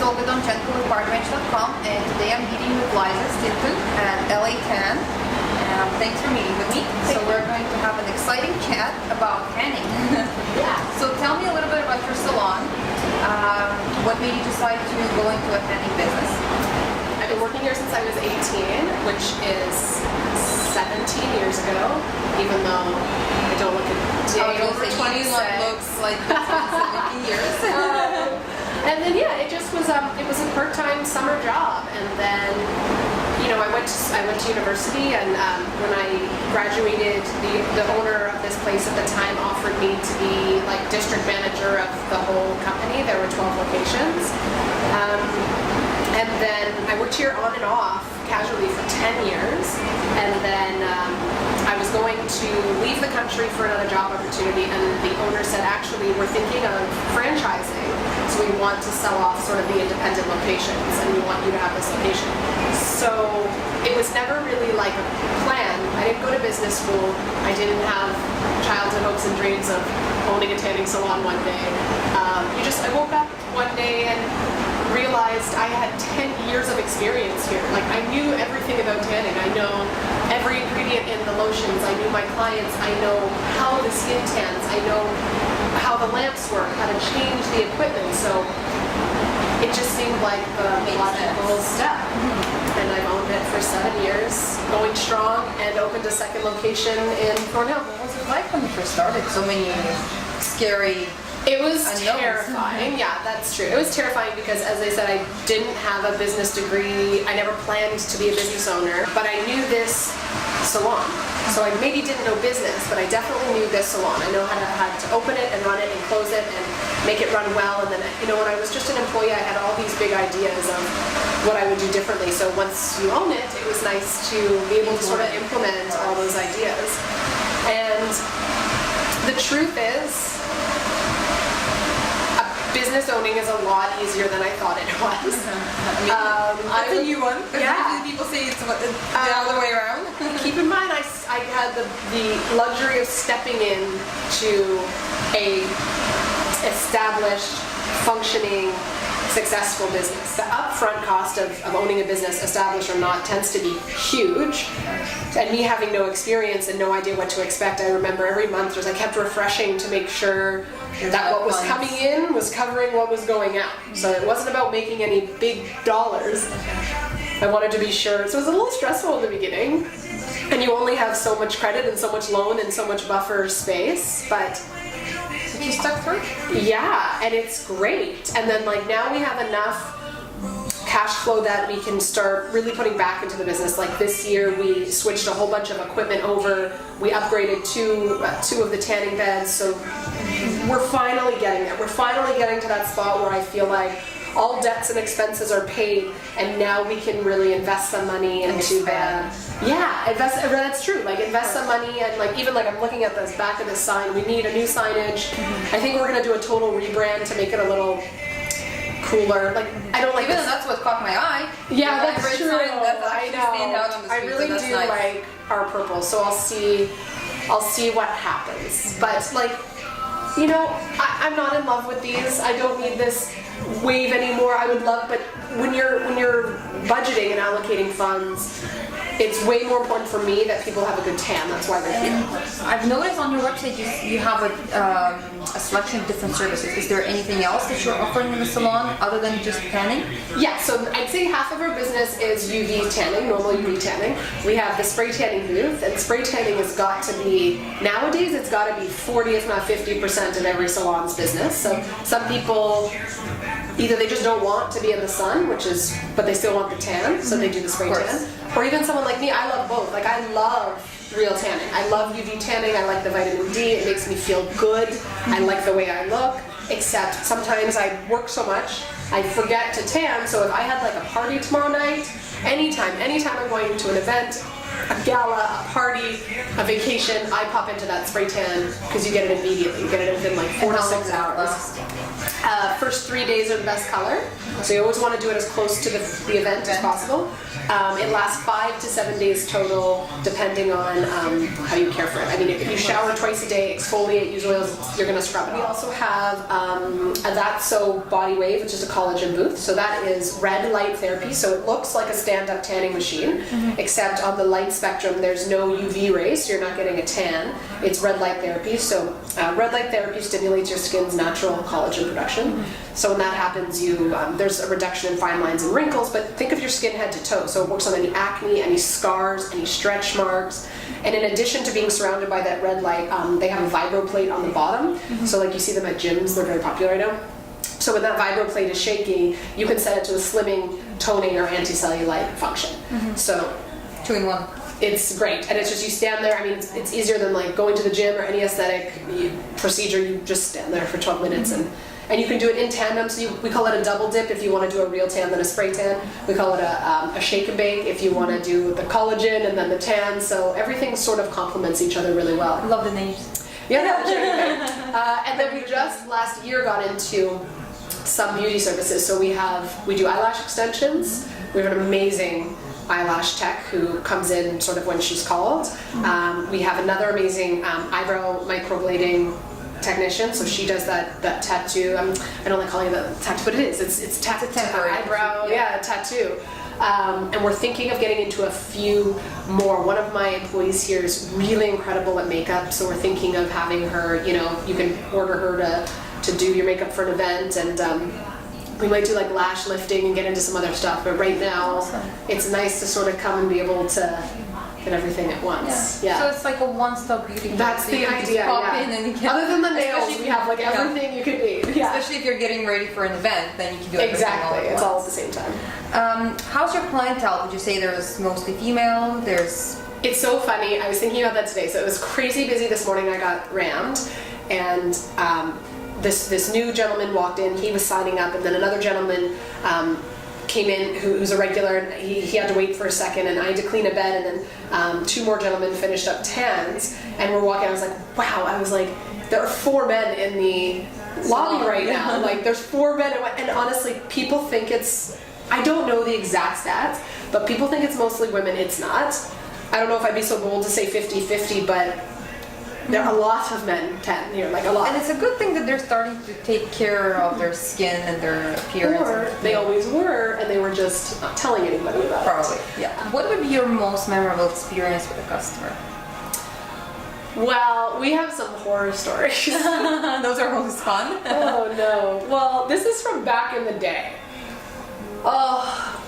olga.gentleapartments.com, and today I'm meeting with Liza Stinton at LA Tan. Thanks for meeting with me. So we're going to have an exciting chat about tanning. Yeah. So tell me a little bit about your salon. What made you decide to go into a tanning business? I've been working here since I was 18, which is 17 years ago, even though I don't look a day over 26. Looks like 17 years. And then yeah, it just was it was a part-time summer job, and then I went to university, and when I graduated, the owner of this place at the time offered me to be like district manager of the whole company. There were 12 locations. And then I worked here on and off casually for 10 years, and then I was going to leave the country for another job opportunity, and the owner said, actually, we're thinking of franchising, so we want to sell off sort of the independent locations, and we want you to have this location. So it was never really like a plan. I didn't go to business school. I didn't have childhood hopes and dreams of owning a tanning salon one day. I woke up one day and realized I had 10 years of experience here. Like, I knew everything about tanning. I know every ingredient in the lotions. I knew my clients. I know how the skin tans. I know how the lamps work, how to change the equipment. So it just seemed like the logical step. And I've owned it for 7 years, going strong, and opened a second location in Thornhill. What was it like when you first started? So many scary... It was terrifying. Yeah, that's true. It was terrifying because, as I said, I didn't have a business degree. I never planned to be a business owner, but I knew this salon. So I maybe didn't know business, but I definitely knew this salon. I know how to open it and run it and close it and make it run well. And then, when I was just an employee, I had all these big ideas of what I would do differently. So once you own it, it was nice to be able to sort of implement all those ideas. And the truth is, business owning is a lot easier than I thought it was. That's a new one. Yeah. Usually people say it's the other way around. Keep in mind, I had the luxury of stepping in to a established, functioning, successful business. The upfront cost of owning a business, established or not, tends to be huge. And me having no experience and no idea what to expect, I remember every month I kept refreshing to make sure that what was coming in was covering what was going out. So it wasn't about making any big dollars. I wanted to be sure. So it was a little stressful in the beginning. And you only have so much credit and so much loan and so much buffer space, but you stuck through? Yeah, and it's great. And then now we have enough cash flow that we can start really putting back into the business. Like this year, we switched a whole bunch of equipment over. We upgraded two of the tanning beds. So we're finally getting there. We're finally getting to that spot where I feel like all debts and expenses are paid, and now we can really invest some money into that's true. Invest some money, and even I'm looking at this back of the sign. We need a new signage. I think we're gonna do a total rebrand to make it a little cooler. I don't like. Even that's what caught my eye. Yeah, that's true. I know. I really do like our purple, so I'll see what happens. But I'm not in love with these. I don't need this wave anymore. I would love, but when you're budgeting and allocating funds, it's way more important for me that people have a good tan. That's why they're here. I've noticed on your website you have a selection of different services. Is there anything else that you're offering in the salon other than just tanning? Yeah, so I'd say half of our business is UV tanning, normal UV tanning. We have the spray tanning booth, and spray tanning has got to be, nowadays it's got to be 40 if not 50% of every salon's business. So some people, either they just don't want to be in the sun, but they still want the tan, so they do the spray tan. Or even someone like me, I love both. I love real tanning. I love UV tanning. I like the vitamin D. It makes me feel good. I like the way I look. Except sometimes I work so much, I forget to tan. So if I had a party tomorrow night, anytime I'm going to an event, a gala, a party, a vacation, I pop into that spray tan because you get it immediately. You get it within 4 to 6 hours. first 3 days are the best color. So you always want to do it as close to the event as possible. It lasts 5 to 7 days total, depending on how you care for it. I mean, if you shower twice a day, exfoliate, use oils, you're going to scrub it. We also have a That's So Body Wave, which is a collagen booth. So that is red light therapy. So it looks like a stand-up tanning machine, except on the light spectrum, there's no UV rays, so you're not getting a tan. It's red light therapy. So red light therapy stimulates your skin's natural collagen production. So when that happens, there's a reduction in fine lines and wrinkles, but think of your skin head to toe. So it works on any acne, any scars, any stretch marks. And in addition to being surrounded by that red light, they have a vibro plate on the bottom. So like you see them at gyms, they're very popular right now. So when that vibro plate is shaking, you can set it to a slimming, toning, or anti-cellulite function. So 2-in-1. it's great, and it's just you stand there. I mean, it's easier than like going to the gym or any aesthetic procedure. You just stand there for 12 minutes, and you can do it in tandem. So we call it a double dip if you want to do a real tan then a spray tan. We call it a shake and bake if you want to do the collagen and then the tan. So everything sort of complements each other really well. I love the names. Yeah, and then we just last year got into some beauty services. So we do eyelash extensions. We have an amazing eyelash tech who comes in sort of when she's called. We have another amazing eyebrow microblading technician, so she does that tattoo. I don't like calling it that tattoo, but it is. It's tattoo, eyebrow, tattoo. And we're thinking of getting into a few more. One of my employees here is really incredible at makeup, so we're thinking of having her, you can order her to do your makeup for an event, and we might do like lash lifting and get into some other stuff, but right now it's nice to sort of come and be able to get everything at once. Yeah. So it's like a one-stop beauty. That's the idea. In and you can, other than the nails, we have like everything you could need. Yeah. Especially if you're getting ready for an event, then you can do everything exactly. all at It's once. all at the same time. How's your clientele? Would you say there's mostly female? It's so funny. I was thinking about that today. So it was crazy busy this morning. I got rammed, and this new gentleman walked in. He was signing up, and then another gentleman came in who's a regular, and he had to wait for a second, and I had to clean a bed, and then 2 more gentlemen finished up tans, and we're walking. I was like, wow. I was like, there are 4 men in the lobby right now. Like, there's 4 men, and honestly, people think it's, I don't know the exact stats, but people think it's mostly women. It's not. I don't know if I'd be so bold to say 50-50, but there are a lot of men tan here, like a lot. And it's a good thing that they're starting to take care of their skin and their appearance. Or they always were, and they were just not telling anybody about it. Probably, yeah. What would be your most memorable experience with a customer? Well, we have some horror stories. Those are always fun. Oh no. Well, this is from back in the day. Oh.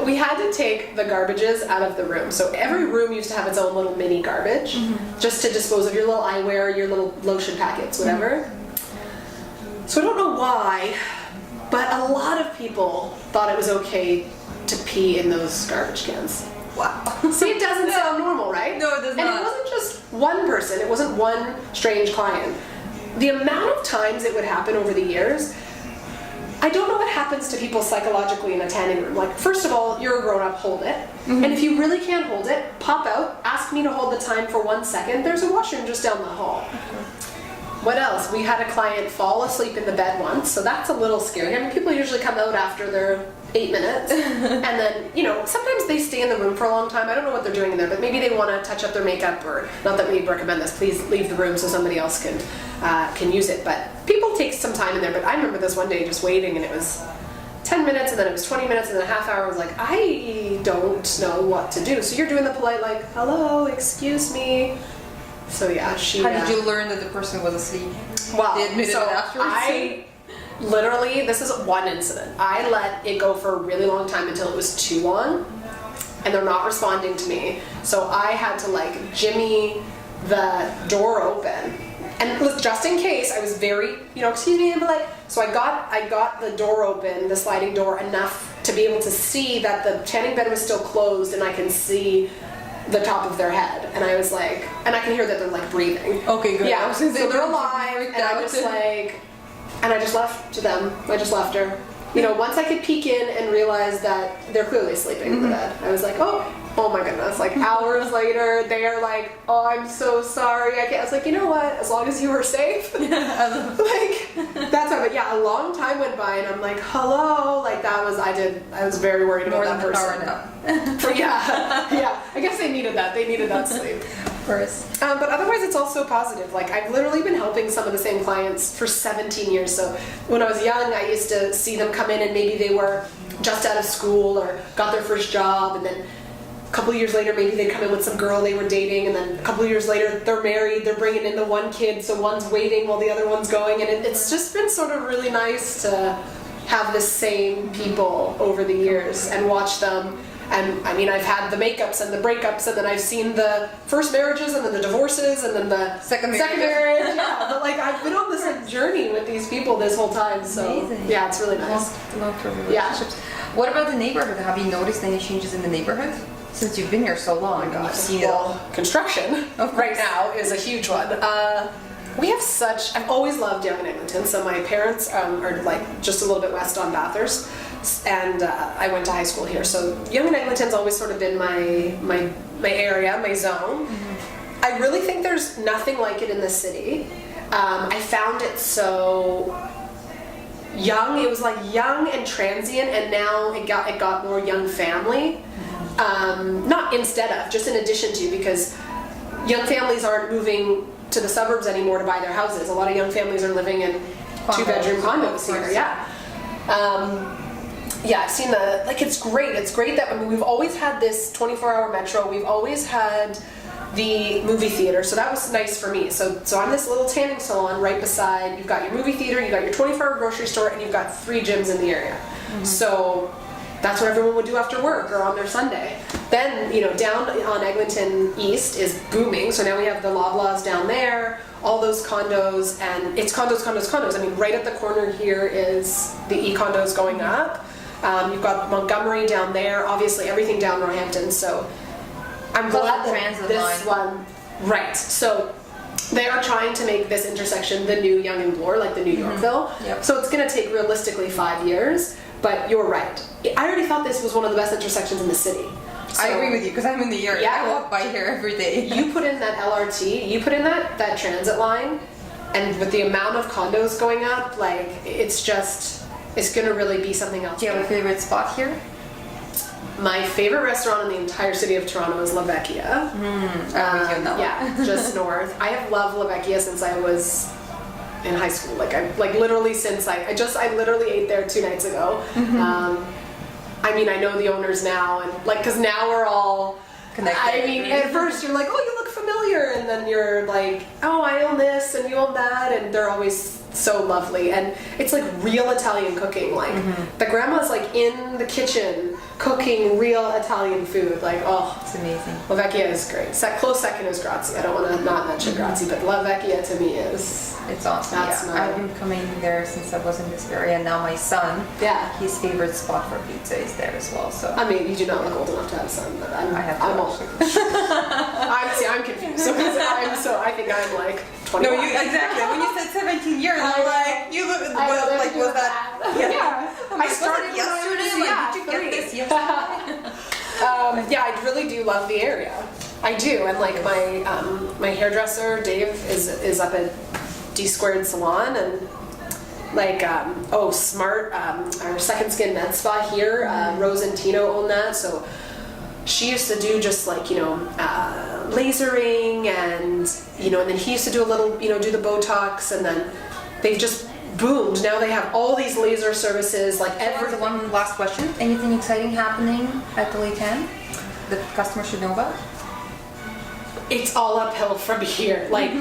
We had to take the garbages out of the room. So every room used to have its own little mini garbage, just to dispose of your little eyewear, your little lotion packets, whatever. So I don't know why, but a lot of people thought it was okay to pee in those garbage cans. Wow. See, it doesn't sound normal, right? No, it does not. And it wasn't just one person. It wasn't one strange client. The amount of times it would happen over the years, I don't know what happens to people psychologically in a tanning room. Like, first of all, you're a grown-up, hold it. And if you really can't hold it, pop out, ask me to hold the time for 1 second. There's a washroom just down the hall. What else? We had a client fall asleep in the bed once, so that's a little scary. I mean, people usually come out after their 8 minutes, and then, sometimes they stay in the room for a long time. I don't know what they're doing in there, but maybe they want to touch up their makeup, or not that we recommend this. Please leave the room so somebody else can use it. But people take some time in there. But I remember this one day just waiting, and it was 10 minutes, and then it was 20 minutes, and then a half hour. I was like, I don't know what to do. So you're doing the polite, like, hello, excuse me. So yeah, How did you learn that the person was asleep? Well, They admitted it afterwards? Literally, this is one incident. I let it go for a really long time until it was too long, and they're not responding to me. So I had to jimmy the door open, and just in case, I was very, excuse me, but so I got the door open, the sliding door, enough to be able to see that the tanning bed was still closed, and I can see the top of their head, and I was like, and I can hear that they're breathing. Okay, good. Yeah, so they're alive, and I just left to them. I just left her. you know, once I could peek in and realize that they're clearly sleeping in the bed, I was like, oh my goodness. Like hours later, they are like, oh, I'm so sorry. I was like, you know what? As long as you were safe. Like, that's how, but yeah, a long time went by and I'm like, hello. Like I was very worried about that person. Yeah. I guess they needed that. They needed that sleep. Of course. But otherwise, it's also positive. Like, I've literally been helping some of the same clients for 17 years. So when I was young, I used to see them come in and maybe they were just out of school or got their first job, and then a couple of years later, maybe they'd come in with some girl they were dating, and then a couple of years later, they're married, they're bringing in the one kid, so one's waiting while the other one's going, and it's just been sort of really nice to have the same people over the years and watch them. And I mean, I've had the makeups and the breakups, and then I've seen the first marriages, and then the divorces, and then the second marriage. Yeah, but like I've been on this like journey with these people this whole time. So amazing. Yeah, it's really nice. Long-term relationships. What about the neighborhood? Have you noticed any changes in the neighborhood since you've been here so long? Oh my God. You've seen it all. Construction right now is a huge one. We have I've always loved Yonge and Eglinton. So my parents are like just a little bit west on Bathurst. And I went to high school here, so Yonge and Eglinton's always sort of been my area, my zone. Mm-hmm. I really think there's nothing like it in the city. I found it so young. It was like young and transient, and now it got more young family. Mm-hmm. Not instead of, just in addition to, because young families aren't moving to the suburbs anymore to buy their houses. A lot of young families are living in two-bedroom condos here. Yeah. Yeah, I've seen it's great. It's great that, I mean, we've always had this 24-hour metro. We've always had the movie theater, so that was nice for me. So I'm this little tanning salon right beside, you've got your movie theater, you've got your 24-hour grocery store, and you've got 3 gyms in the area. Mm-hmm. So that's what everyone would do after work or on their Sunday. Then, you know, down on Eglinton East is booming, so now we have the Loblaws down there, all those condos, and it's condos. I mean, right at the corner here is the e-condos going up. You've got Montgomery down there, obviously everything down Northampton, so I'm glad that this one, right, so they are trying to make this intersection the new Yonge and Bloor, like the new Yorkville. Yep. So it's going to take realistically 5 years, but you're right. I already thought this was one of the best intersections in the city. So, I agree with you, because I'm in the area. Yeah. I walk by here every day. You put in that LRT, you put in that transit line, and with the amount of condos going up, like, it's going to really be something else. Do you have a favorite spot here? My favorite restaurant in the entire city of Toronto is La Vecchia. Yeah, just north. I have loved La Vecchia since I was in high school. Literally since I literally ate there 2 nights ago. Mm-hmm. I mean, I know the owners now, and because now we're all connected. I mean, at first you're like, oh, you look familiar, and then you're like, oh, I own this and you own that, and they're always so lovely, and it's like real Italian cooking. Like the grandma's like in the kitchen cooking real Italian food. Like, oh, it's amazing. La Vecchia is great. Close second is Grazie. I don't want to not mention Grazie, but La Vecchia to me is. It's awesome. I've been coming there since I was in this area, and now my son, his favorite spot for pizza is there as well. So I mean, you do not look old enough to have a son, but I'm old. I'm confused. I think I'm like 21. No, exactly. When you said 17 years, I'm like, you look like was that? Yeah. I started yesterday. Did you get this yesterday? I really do love the area. I do, and like my hairdresser Dave is up at D Squared Salon, and like Smart, our Second Skin Med Spa here, Rose and Tino own that, so she used to do just like, you know, lasering, and you know, and then he used to do a little, you know, do the Botox, and then they've just boomed. Now they have all these laser services, like every. One last question. Anything exciting happening at the Lake 10 that customers should know about? It's all uphill from here. Like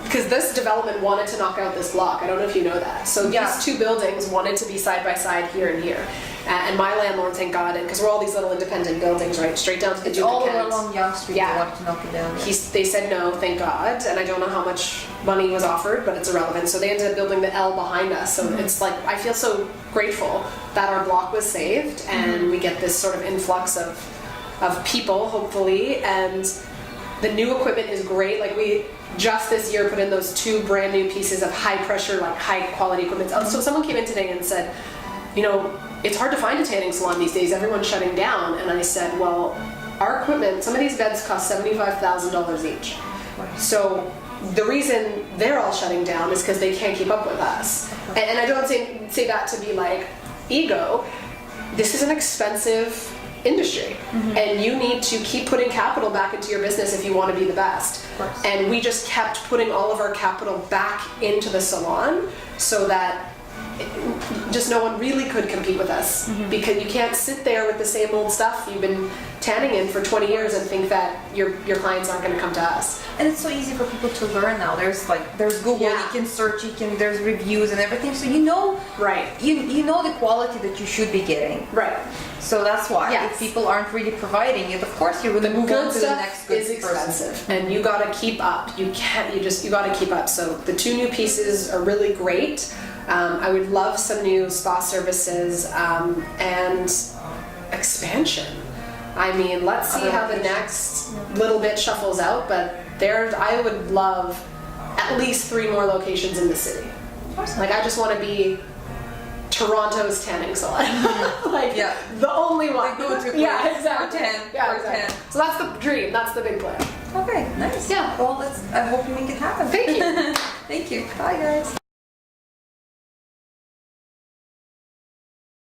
because this development wanted to knock out this block. I don't know if you know that. So these 2 buildings wanted to be side by side here and here. And my landlord, thank God, because we're all these little independent buildings, right, straight down to the Duke of Kent. All along Yonge Street, they wanted to knock it down. They said no, thank God, and I don't know how much money was offered, but it's irrelevant. So they ended up building the L behind us. So it's like, I feel so grateful that our block was saved, and we get this sort of influx of people, hopefully, and The new equipment is great. Like we just this year put in those 2 brand new pieces of high pressure, like high quality equipment. So someone came in today and said, you know, it's hard to find a tanning salon these days. Everyone's shutting down. And I said, well, our equipment, some of these beds cost $75,000 each. So the reason they're all shutting down is because they can't keep up with us. And I don't say that to be like ego. This is an expensive industry, and you need to keep putting capital back into your business if you want to be the best. And we just kept putting all of our capital back into the salon so that just no one really could compete with us, because you can't sit there with the same old stuff you've been tanning in for 20 years and think that your clients aren't going to come to us. And it's so easy for people to learn now. There's Google, Yeah. you can search, there's reviews and everything, so you know, Right. you know the quality that you should be getting. Right. So that's why Yes. if people aren't really providing it, of course you're going to The move on good to the stuff next good is expensive, person. and you got to keep up. You got to keep up. So the 2 new pieces are really great. I would love some new spa services and expansion. I mean, let's see how the next little bit shuffles out, but I would love at least 3 more locations in the city. Like, I just want to be Toronto's tanning salon. Like, Yeah. the only one. The go-to place Yeah, exactly. for tan, Yeah, for exactly. tan. So that's the dream. That's the big plan. Okay, nice. Yeah. Well, I hope you make it happen. Thank you. Thank you. Bye, guys.